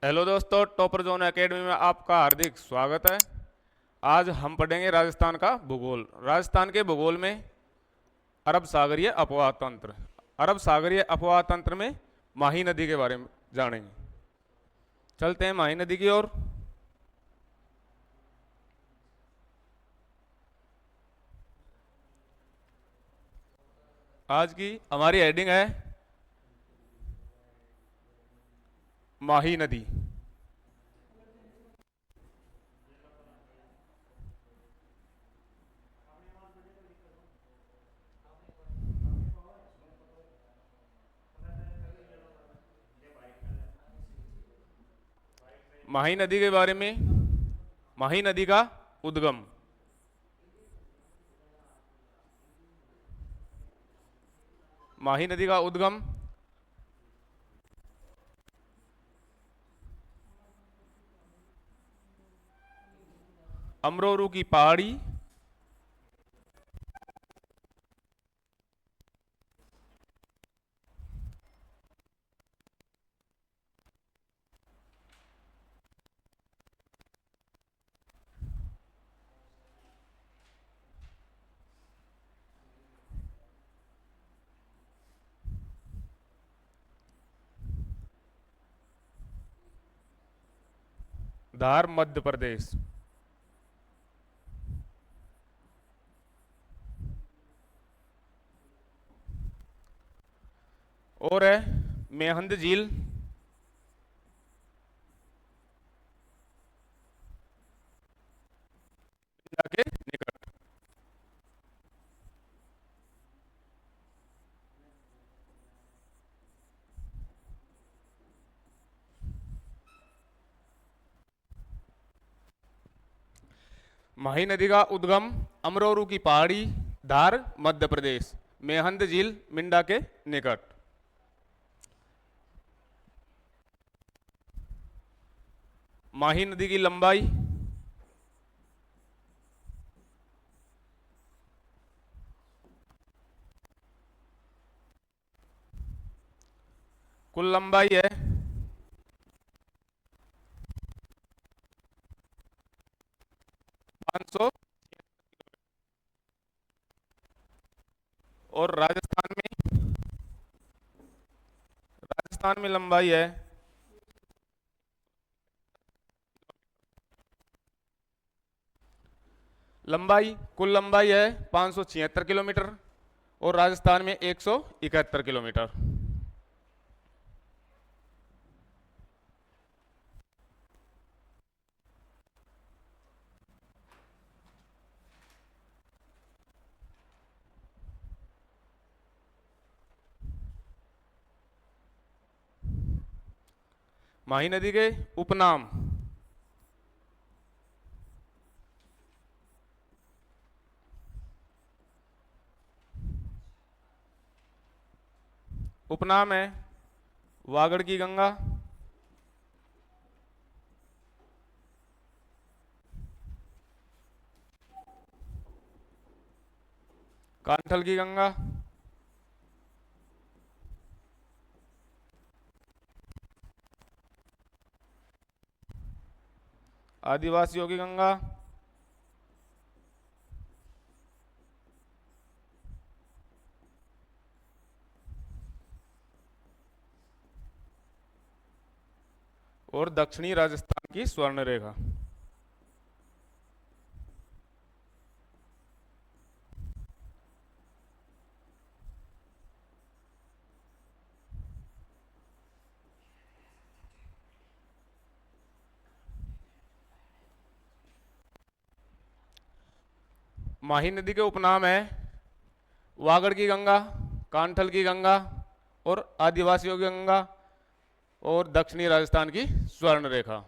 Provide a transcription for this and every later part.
Hello दोस्तों, topper zone academy में आपका हार्दिक स्वागत है। आज हम पढ़ेंगे राजस्थान का भूगोल। राजस्थान के भूगोल में अरब सागरीय अपवाह तंत्र। अरब सागरीय अपवाह तंत्र में माही नदी के बारे में जानेंगे। चलते हैं माही नदी की ओर। आज की हमारी हेडिंग है माही नदी। माही नदी के बारे में, माही नदी का उद्गम। माही नदी का उद्गम अमरोरू की पहाड़ी, धार मध्य प्रदेश, और है मेहंद झील के निकट। माही नदी का उद्गम अमरोरू की पहाड़ी, धार मध्य प्रदेश, मेहंद झील मिंडा के निकट। माही नदी की लंबाई कुल लंबाई है 500, और राजस्थान में लंबाई है, कुल लंबाई है 576 किलोमीटर, और राजस्थान में 171 किलोमीटर। माही नदी के उपनाम। उपनाम है वागड़ की गंगा, कांठल की गंगा, आदिवासियों की गंगा, और दक्षिणी राजस्थान की स्वर्ण रेखा। माही नदी के उपनाम है वागड़ की गंगा, कांठल की गंगा, और आदिवासियों की गंगा, और दक्षिणी राजस्थान की स्वर्ण रेखा।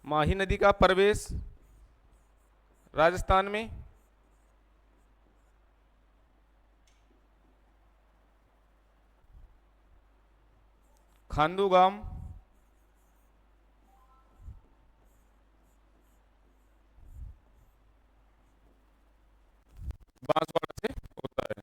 माही नदी का प्रवेश राजस्थान में खांडू गांव, बांसवाड़ा से होता है।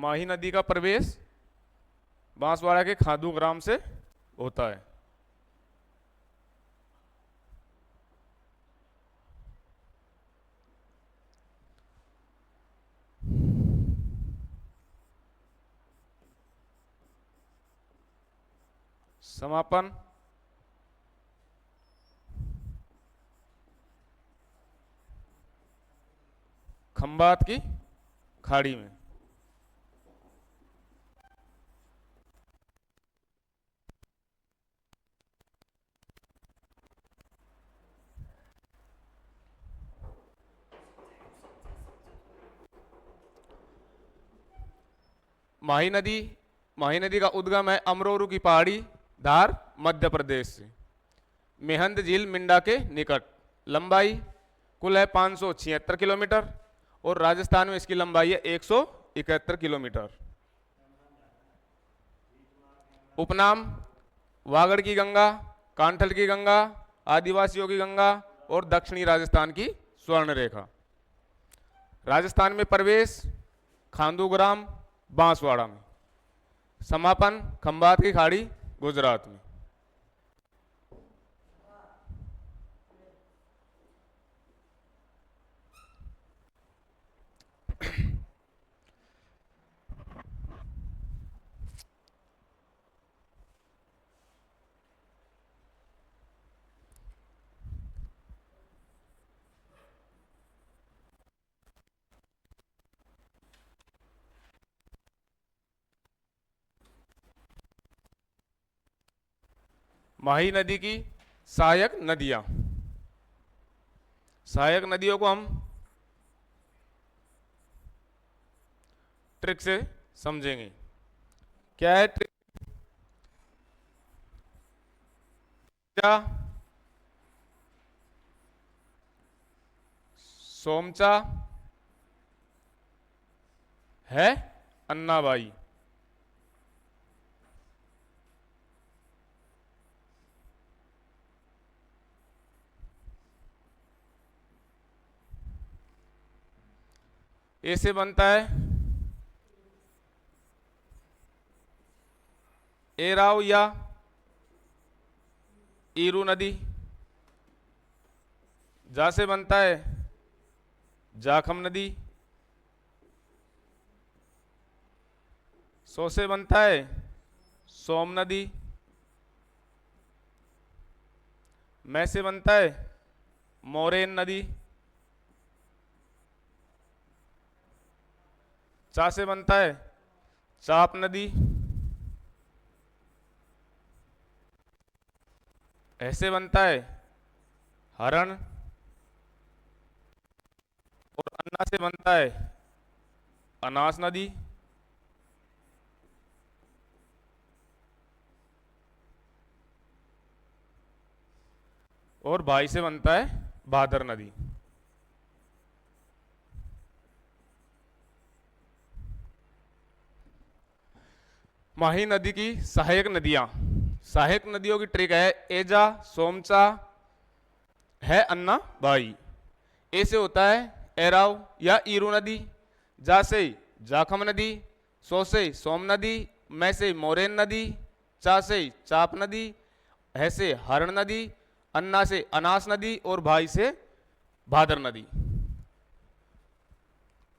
माही नदी का प्रवेश बांसवाड़ा के खादू ग्राम से होता है। समापन खंबात की खाड़ी में। माही नदी, माही नदी का उद्गम है अमरोरू की पहाड़ी धार मध्य प्रदेश से, मेहंद झील मिंडा के निकट। लंबाई कुल है 576 किलोमीटर और राजस्थान में इसकी लंबाई है 171 किलोमीटर। उपनाम वागड़ की गंगा, कांठल की गंगा, आदिवासियों की गंगा और दक्षिणी राजस्थान की स्वर्ण रेखा। राजस्थान में प्रवेश खांदूग्राम बांसवाड़ा में। समापन खंबात की खाड़ी गुजरात में। माही नदी की सहायक नदियां, सहायक नदियों को हम ट्रिक से समझेंगे। क्या है ट्रिक? क्या सोमचा है अन्नाबाई। ए से बनता है एराव या ईरू नदी। जा से बनता है जाखम नदी। सो से बनता है सोम नदी। मैं से बनता है मोरेन नदी। चा से बनता है चाप नदी। ऐसे बनता है हरण। और अन्ना से बनता है अनास नदी। और भाई से बनता है भादर नदी। माही नदी की सहायक नदियां, सहायक नदियों की ट्रिक है एजा सोमचा है अन्ना बाई। ए से होता है एराव या ईरू नदी। जा से जाखम नदी। सो से सोम नदी। मैं से मोरेन नदी। चा से चाप नदी। है से हरण नदी। अन्ना से अनास नदी और भाई से भादर नदी।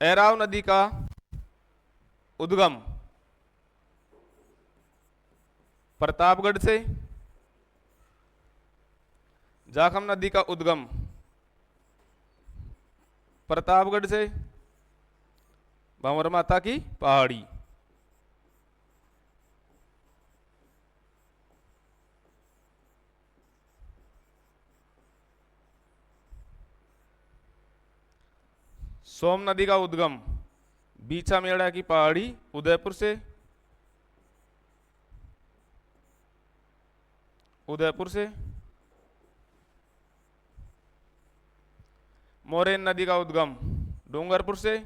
एराव नदी का उद्गम प्रतापगढ़ से। जाखम नदी का उद्गम प्रतापगढ़ से भंवर माता की पहाड़ी। सोम नदी का उद्गम बीछा मेड़ा की पहाड़ी उदयपुर से। उदयपुर से। मोरेन नदी का उद्गम डूंगरपुर से।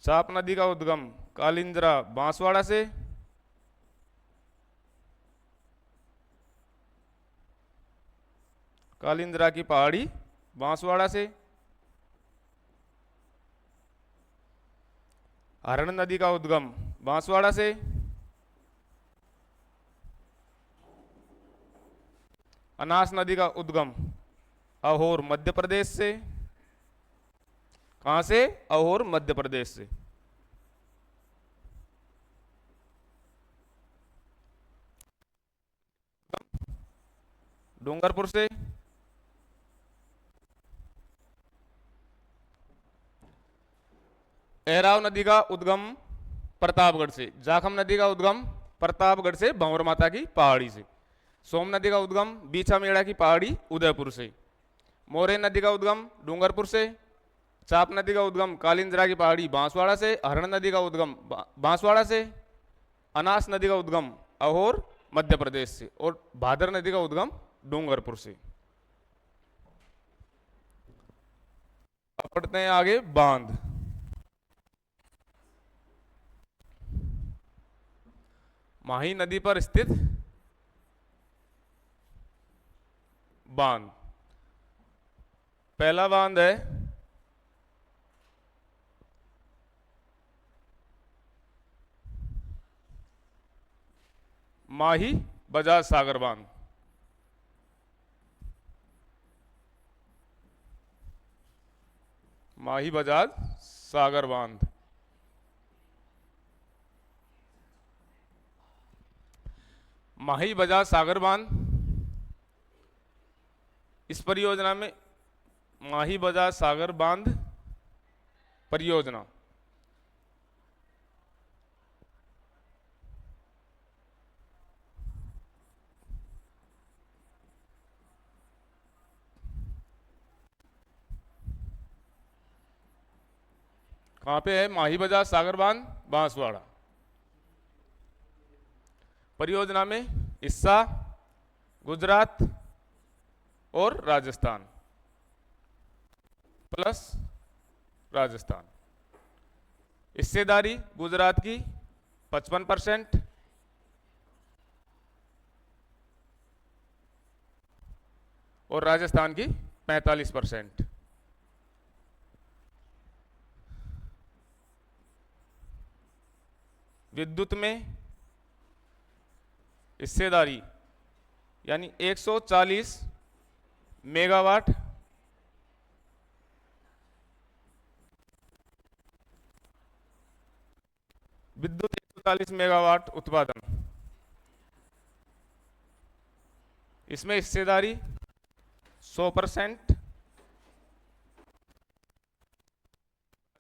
चाप नदी का उद्गम कालिंद्रा बांसवाड़ा से। कालिंद्रा की पहाड़ी बांसवाड़ा से। हरण नदी का उद्गम बांसवाड़ा से, अनास नदी का उद्गम अहोर मध्य प्रदेश से। कहां से? अहोर मध्य प्रदेश से। डूंगरपुर से। एराव नदी का उद्गम प्रतापगढ़ से। जाखम नदी का उद्गम प्रतापगढ़ से भंवर माता की पहाड़ी से। सोम नदी का उद्गम बीछा मेड़ा की पहाड़ी उदयपुर से। मोरे नदी का उद्गम डूंगरपुर से। चाप नदी का उद्गम कालिंद्रा की पहाड़ी बांसवाड़ा से। हरण नदी का उद्गम बांसवाड़ा से। अनास नदी का उद्गम अहोर मध्य प्रदेश से। और भादर नदी का उद्गम डूंगरपुर से। अब पढ़ते हैं आगे बांध। माही नदी पर स्थित बांध। पहला बांध है माही बजाज सागर बांध। माही बजाज सागर बांध। माही बजाज सागर बांध, इस परियोजना में माही बजाज सागर बांध परियोजना कहां पे है? माही बजाज सागर बांध बांसवाड़ा। परियोजना में हिस्सा गुजरात और राजस्थान प्लस राजस्थान। हिस्सेदारी गुजरात की 55% और राजस्थान की 45%। विद्युत में हिस्सेदारी यानी 140 मेगावाट विद्युत 140 मेगावाट उत्पादन। इसमें हिस्सेदारी 100%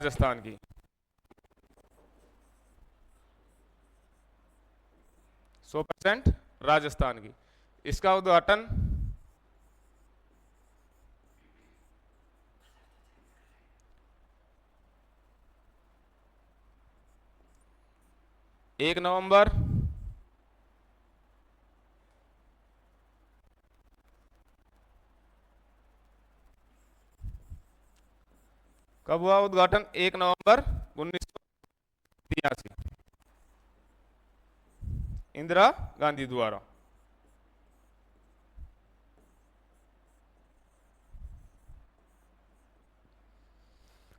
राजस्थान की। सौ परसेंट राजस्थान की। इसका उद्घाटन 1 नवंबर 1 नवंबर 1983 इंदिरा गांधी द्वारा।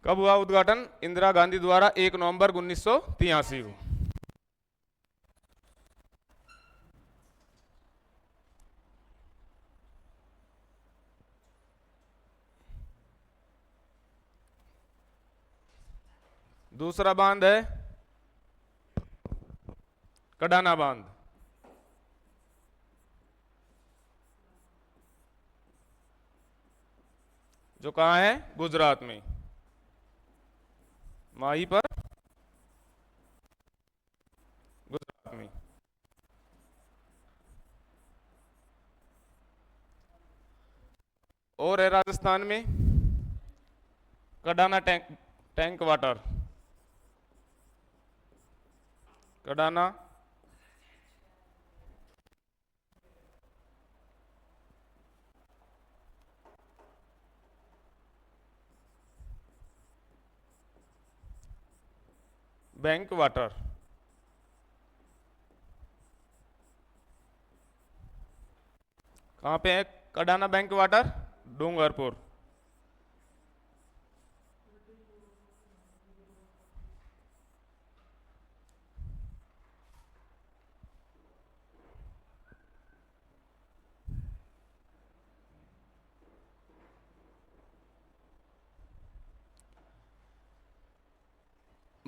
कब हुआ उद्घाटन? इंदिरा गांधी द्वारा 1 नवंबर 1983 को। दूसरा बांध है कडाना बांध। जो कहां है? गुजरात में, माही पर गुजरात में। और है राजस्थान में Kadana tank water. Kadana bank water. कहां पे है कडाना बैंक वाटर? डूंगरपुर।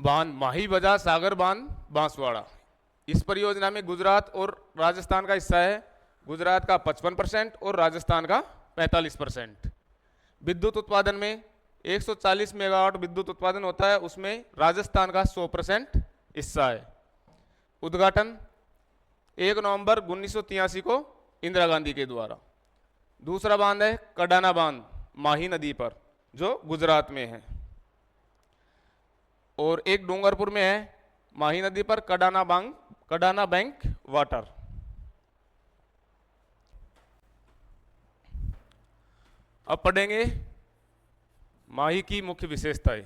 बांध माही बजाज सागर बांध बांसवाड़ा। इस परियोजना में गुजरात और राजस्थान का हिस्सा है। गुजरात का 55% और राजस्थान का 45%। विद्युत उत्पादन में 140 मेगावाट विद्युत उत्पादन होता है, उसमें राजस्थान का 100% हिस्सा है। उद्घाटन 1 नवंबर 1983 को इंदिरा गांधी के द्वारा। दूसरा बांध है कडाना बांध माही नदी पर, जो गुजरात में है। और एक डूंगरपुर में है माही नदी पर कडाना बैंक वाटर। अब पढ़ेंगे माही की मुख्य विशेषताएं।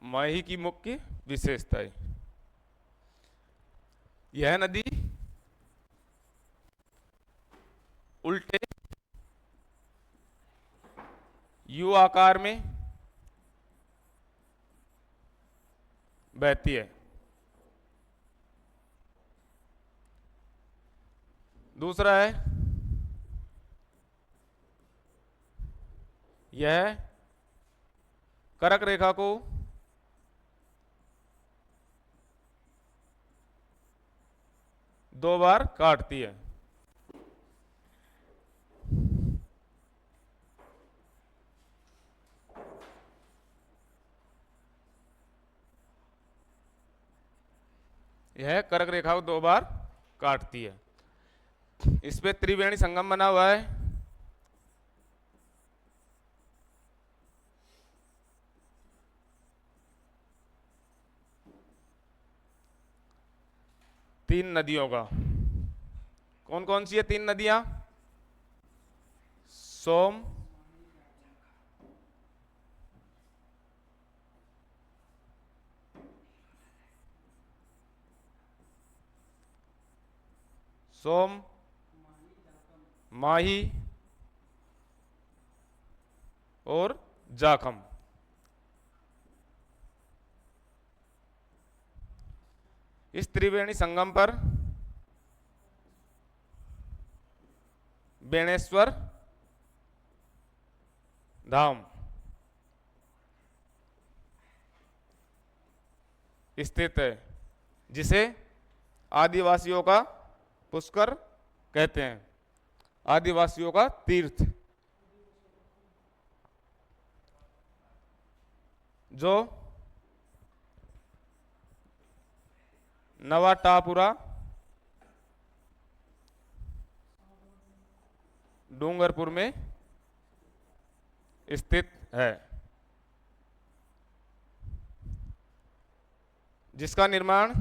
माही की मुख्य विशेषताएं। यह नदी उल्टे यू आकार में बहती है। दूसरा है यह कर्क रेखा को दो बार काटती है। यह कर्क रेखा को दो बार काटती है। इस पे त्रिवेणी संगम बना हुआ है। तीन नदियों का। कौन कौन सी है तीन नदियां? सोम, माही और जाखम। इस त्रिवेणी संगम पर बेणेश्वर धाम स्थित है, जिसे आदिवासियों का पुष्कर कहते हैं, आदिवासियों का तीर्थ, जो नवाटापुरा डूंगरपुर में स्थित है, जिसका निर्माण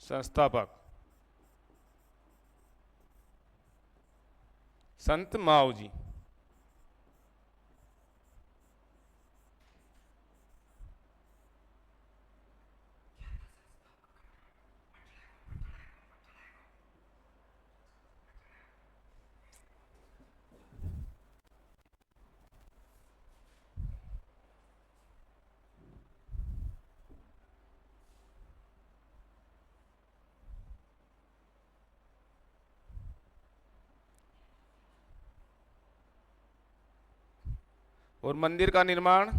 संस्थापक संत माऊजी। और मंदिर का निर्माण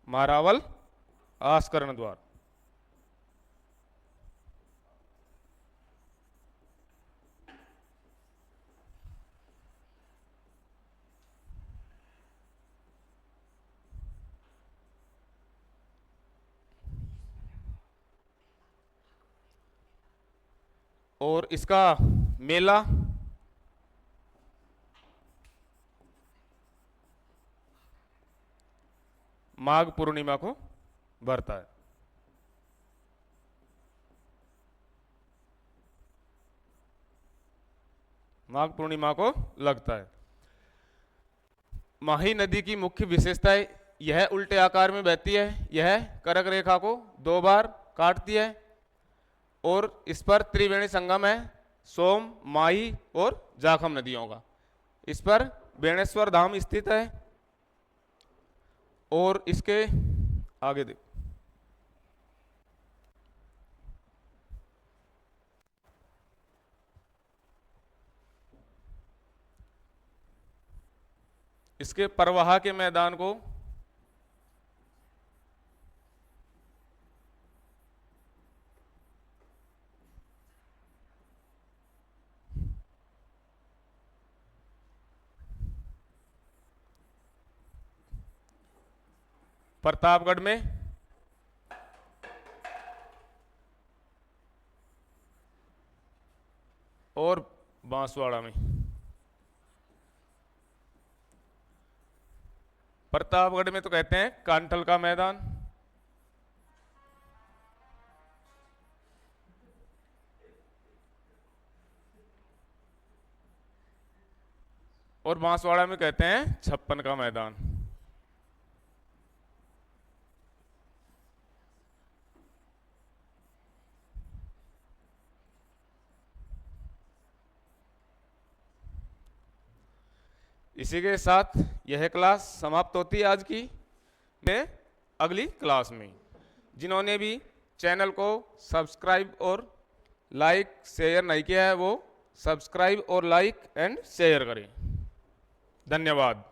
मारावल आस्करण द्वार। और इसका मेला माघ पूर्णिमा को भरता है। माघ पूर्णिमा को लगता है। माही नदी की मुख्य विशेषता है यह उल्टे आकार में बहती है, यह कर्क रेखा को 2 बार काटती है और इस पर त्रिवेणी संगम है सोम, माही और जाखम नदियों का। इस पर बेणेश्वर धाम स्थित है और इसके आगे देखो, इसके प्रवाह के मैदान को प्रतापगढ़ में और बांसवाड़ा में। प्रतापगढ़ में तो कहते हैं कांठल का मैदान, और बांसवाड़ा में कहते हैं छप्पन का मैदान। इसी के साथ यह क्लास समाप्त होती है आज की। मैं अगली क्लास में, जिन्होंने भी चैनल को सब्सक्राइब और लाइक शेयर नहीं किया है वो सब्सक्राइब और लाइक एंड शेयर करें। धन्यवाद।